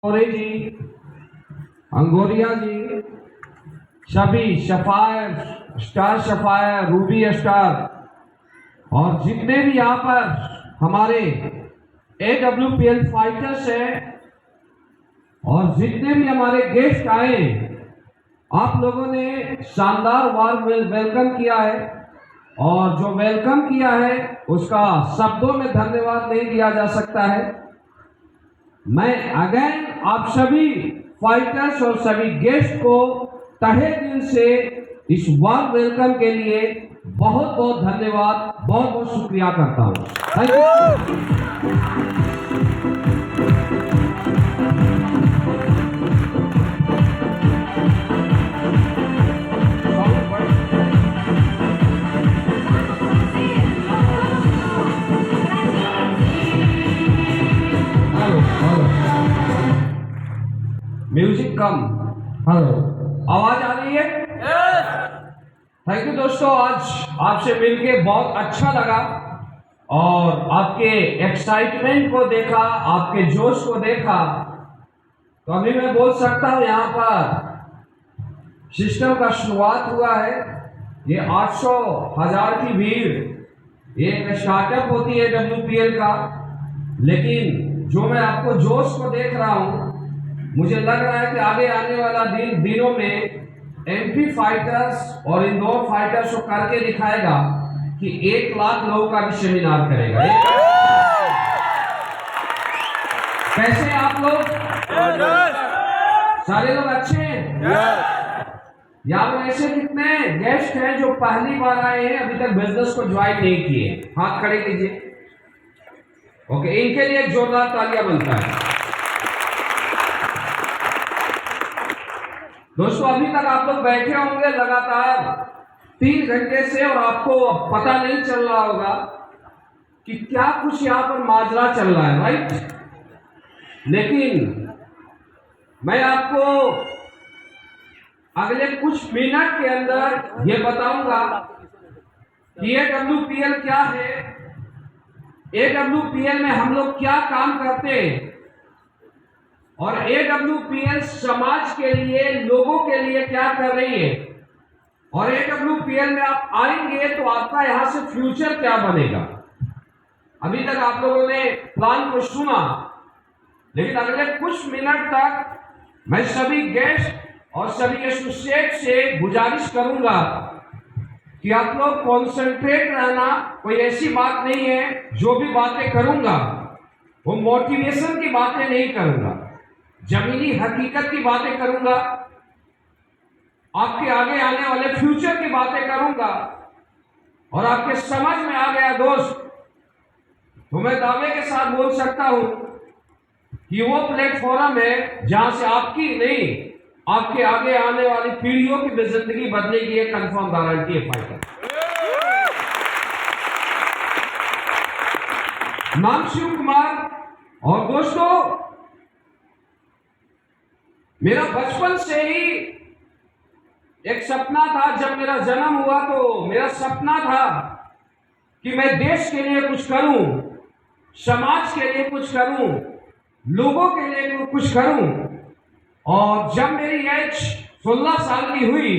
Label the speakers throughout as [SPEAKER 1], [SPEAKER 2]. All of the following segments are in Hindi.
[SPEAKER 1] मोरे जी, अंगोरिया जी, सभी sapphire, star sapphire, Ruby star और जितने भी यहाँ पर हमारे AWPL फाइटर्स हैं और जितने भी हमारे गेस्ट आए, आप लोगों ने शानदार वार्म वेलकम किया है और जो वेलकम किया है उसका शब्दों में धन्यवाद नहीं दिया जा सकता है। मैं अगेन आप सभी फाइटर्स और सभी गेस्ट को तहे दिल से इस वार्म वेलकम के लिए बहुत बहुत धन्यवाद, बहुत बहुत शुक्रिया करता हूँ। Thank you. Music come, hello, आवाज आ रही है? थैंक यू दोस्तों, आज आपसे मिलके बहुत अच्छा लगा और आपके एक्साइटमेंट को देखा, आपके जोश को देखा, तो अभी मैं बोल सकता हूँ यहाँ पर सिस्टम का शुरुआत हुआ है। ये 800,000 की भीड़ ये एक स्टार्टअप होती है WPL का, लेकिन जो मैं आपको जोश को देख रहा हूँ, मुझे लग रहा है कि आगे आने वाला दिनों में MP फाइटर्स और इंदौर फाइटर्स को करके दिखाएगा कि 1 लाख लोगों का भी सेमिनार करेगा। कैसे आप लोग? सारे लोग अच्छे हैं? यहाँ पर ऐसे कितने गेस्ट हैं जो पहली बार आए हैं, अभी तक बिजनेस को ज्वाइन नहीं किए? हाथ खड़े कीजिए। ओके, इनके लिए जोरदार तालियां बनता है। दोस्तों, अभी तक आप लोग बैठे होंगे लगातार 3 घंटे से और आपको पता नहीं चल रहा होगा कि क्या कुछ यहाँ पर माजरा चल रहा है, राइट? लेकिन मैं आपको अगले कुछ मिनट के अंदर ये बताऊंगा कि AWPL क्या है, AWPL में हम लोग क्या काम करते हैं और AWPL समाज के लिए, लोगों के लिए क्या कर रही है, और AWPL में आप आएंगे तो आपका यहां से फ्यूचर क्या बनेगा। अभी तक आप लोगों ने प्लान को सुना, लेकिन अगले कुछ मिनट तक मैं सभी गेस्ट और सभी एसोसिएट से गुजारिश करूंगा कि आप लोग कॉन्सेंट्रेट रहना। कोई ऐसी बात नहीं है, जो भी बातें करूंगा वो मोटिवेशन की बातें नहीं करूंगा, जमीनी हकीकत की बातें करूंगा, आपके आगे आने वाले फ्यूचर की बातें करूंगा। और आपके समझ में आ गया दोस्त, तो मैं दावे के साथ बोल सकता हूं कि वो प्लेटफॉर्म है जहां से आपकी नहीं, आपके आगे आने वाली पीढ़ियों की भी जिंदगी बदलेगी। एक कंफर्म गारंटी है फाइटर। नाम शिव कुमार। और दोस्तों, मेरा बचपन से ही एक सपना था। जब मेरा जन्म हुआ तो मेरा सपना था कि मैं देश के लिए कुछ करूं, समाज के लिए कुछ करूं, लोगों के लिए कुछ करूं। और जब मेरी एज 16 साल की हुई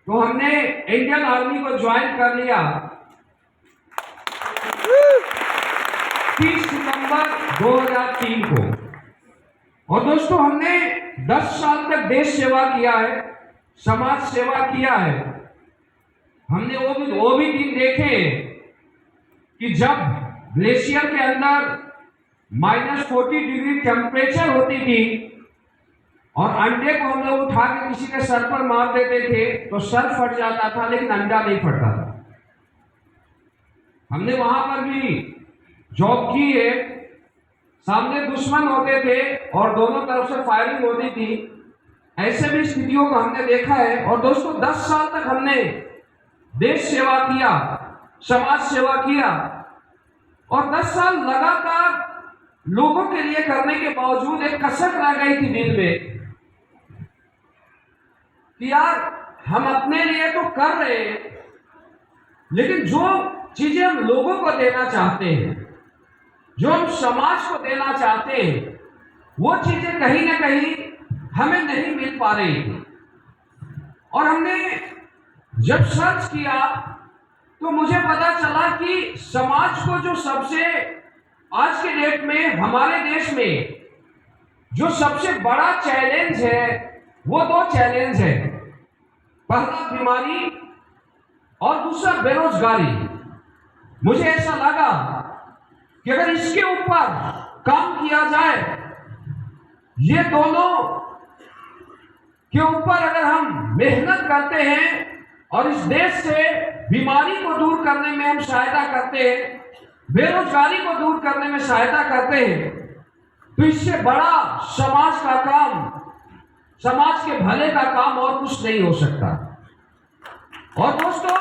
[SPEAKER 1] तो हमने इंडियन आर्मी को ज्वाइन कर लिया 30 सितंबर 2003 को। और दोस्तों, हमने 10 साल तक देश सेवा किया है, समाज सेवा किया है। हमने वो भी दिन देखे कि जब ग्लेशियर के अंदर -40 डिग्री टेम्परेचर होती थी और अंडे को हम लोग उठा के किसी के सर पर मार देते थे तो सर फट जाता था, लेकिन अंडा नहीं फटता था। हमने वहां पर भी जॉब की है। सामने दुश्मन होते थे और दोनों तरफ से फायरिंग होती थी। ऐसे भी स्थितियों को हमने देखा है। और दोस्तों, 10 साल तक हमने देश सेवा किया, समाज सेवा किया और 10 साल लगातार लोगों के लिए करने के बावजूद एक कसक रह गई थी दिल में कि यार, हम अपने लिए तो कर रहे हैं, लेकिन जो चीजें हम लोगों को देना चाहते हैं, जो हम समाज को देना चाहते हैं, वो चीजें कहीं ना कहीं हमें नहीं मिल पा रही थी। और हमने जब सर्च किया तो मुझे पता चला कि समाज को जो सबसे आज के डेट में हमारे देश में जो सबसे बड़ा चैलेंज है वो दो चैलेंज है। पहला बीमारी और दूसरा बेरोजगारी। मुझे ऐसा लगा कि अगर इसके ऊपर काम किया जाए, ये दोनों के ऊपर अगर हम मेहनत करते हैं और इस देश से बीमारी को दूर करने में हम सहायता करते हैं, बेरोजगारी को दूर करने में सहायता करते हैं, तो इससे बड़ा समाज का काम, समाज के भले का काम और कुछ नहीं हो सकता। और दोस्तों,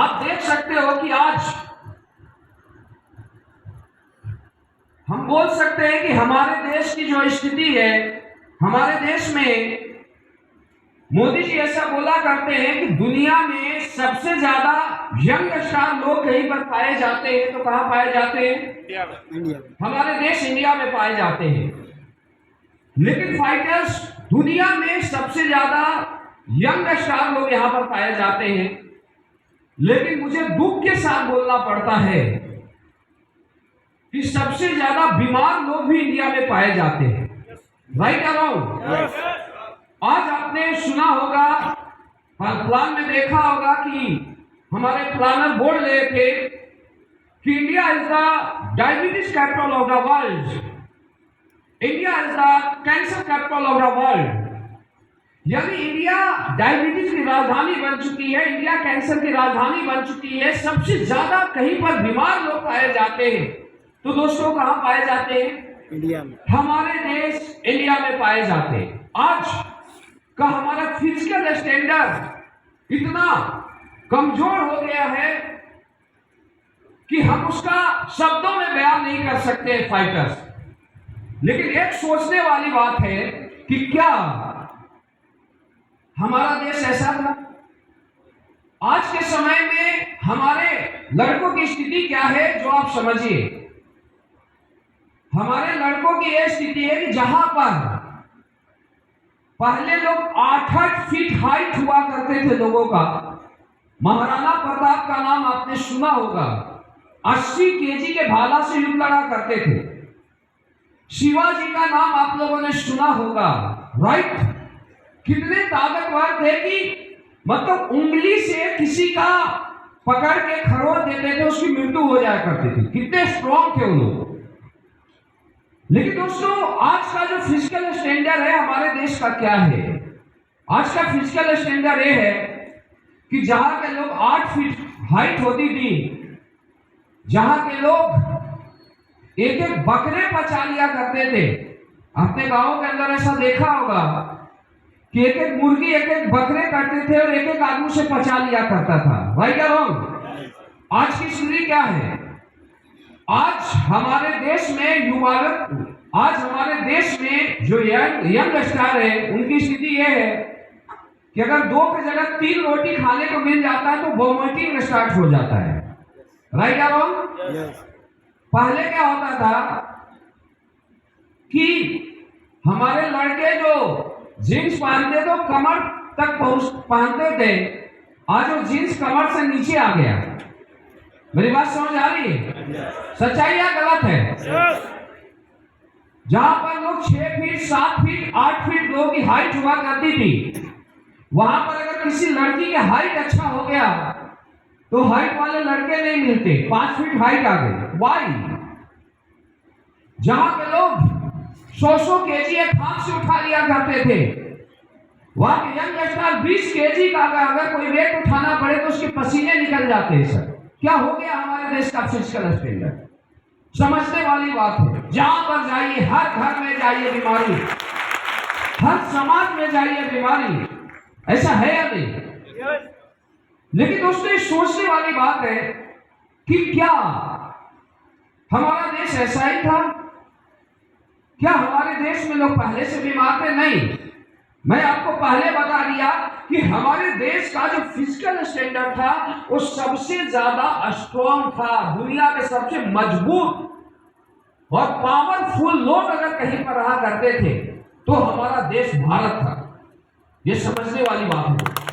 [SPEAKER 1] आप देख सकते हो कि आज हम बोल सकते हैं कि हमारे देश की जो स्थिति है, हमारे देश में मोदी जी ऐसा बोला करते हैं कि दुनिया में सबसे ज्यादा यंगस्टर लोग कहीं पर पाए जाते हैं, तो कहां पाए जाते हैं? इंडिया। हमारे देश इंडिया में पाए जाते हैं। लेकिन फाइटर्स दुनिया में सबसे ज्यादा यंगस्टर लोग यहां पर पाए जाते हैं। लेकिन मुझे दुख के साथ बोलना पड़ता है कि सबसे ज्यादा बीमार लोग भी इंडिया में पाए जाते हैं। राइट या रॉन्ग? आज आपने सुना होगा, प्लान में देखा होगा कि हमारे प्लानर बोल रहे थे कि India is the diabetes capital of the world, India is the cancer capital of the world. यानी इंडिया डायबिटीज की राजधानी बन चुकी है, इंडिया कैंसर की राजधानी बन चुकी है। सबसे ज्यादा कहीं पर बीमार लोग पाए जाते हैं, तो दोस्तों कहां पाए जाते हैं? इंडिया में। हमारे देश इंडिया में पाए जाते हैं। आज का हमारा फिजिकल स्टैंडर्ड इतना कमजोर हो गया है कि हम उसका शब्दों में बयान नहीं कर सकते फाइटर्स। लेकिन एक सोचने वाली बात है कि क्या हमारा देश ऐसा था? आज के समय में हमारे लड़कों की स्थिति क्या है, जो आप समझिए। हमारे लड़कों की यह स्थिति है कि जहां पर पहले लोग 8-8 फीट हाइट हुआ करते थे लोगों का, महाराणा प्रताप का नाम आपने सुना होगा, 80 केजी के भाला से युद्ध लड़ा करते थे। शिवाजी का नाम आप लोगों ने सुना होगा, राइट? कितने ताकतवर थे कि मतलब उंगली से किसी का पकड़ के खरोच देते थे, उसकी मृत्यु हो जाया करती थी। कितने स्ट्रॉन्ग थे वो लोग। लेकिन दोस्तों, आज का जो फिजिकल स्टैंडर्ड है हमारे देश का क्या है? आज का फिजिकल स्टैंडर्ड ये है कि जहां के लोग 8 फीट हाइट होती थी, जहां के लोग एक एक बकरे पचा लिया करते थे। अपने गांवों के अंदर ऐसा देखा होगा कि एक एक मुर्गी, एक एक बकरे करते थे और एक एक आदमी से पचा लिया करता था। भाई क्या लोग, आज की स्थिति क्या है? आज हमारे देश में युवा, आज हमारे देश में जो यंगस्टर है, उनकी स्थिति यह है कि अगर 2 की जगह 3 रोटी खाने को मिल जाता है तो वोमिटिंग स्टार्ट हो जाता है। राइट या रॉन्ग? पहले क्या होता था कि हमारे लड़के जो जींस पहनते तो कमर तक पहनते थे, आज वो जींस कमर से नीचे आ गया। मेरी बात समझ आ रही है? सच्चाई या गलत है? जहां पर लोग 6 फीट 7 फीट 8 फीट लोगों की हाइट हुआ करती थी, वहां पर अगर किसी लड़की का हाइट अच्छा हो गया तो हाइट वाले लड़के नहीं मिलते, 5 फीट हाइट आ गई। वाई? जहां पे लोग 100 केजी एक हाथ से उठा लिया करते थे, वहां के यंगस्टर 20 केजी का अगर कोई वेट उठाना पड़े तो उसके पसीने निकल जाते हैं। सर, क्या हो गया हमारे देश का फिजिकल स्टैंडर्ड? समझने वाली बात है। जहां पर जाइए, हर घर में जाइए बीमारी, हर समाज में जाइए बीमारी। ऐसा है या नहीं? लेकिन दोस्तों, सोचने वाली बात है कि क्या हमारा देश ऐसा ही था? क्या हमारे देश में लोग पहले से बीमार थे? नहीं। मैं आपको पहले बता दिया कि हमारे देश का जो फिजिकल स्टैंडर्ड था वो सबसे ज्यादा स्ट्रॉन्ग था, दुनिया में सबसे मजबूत और पावरफुल लोग अगर कहीं पर रहा करते थे तो हमारा देश भारत था। ये समझने वाली बात है।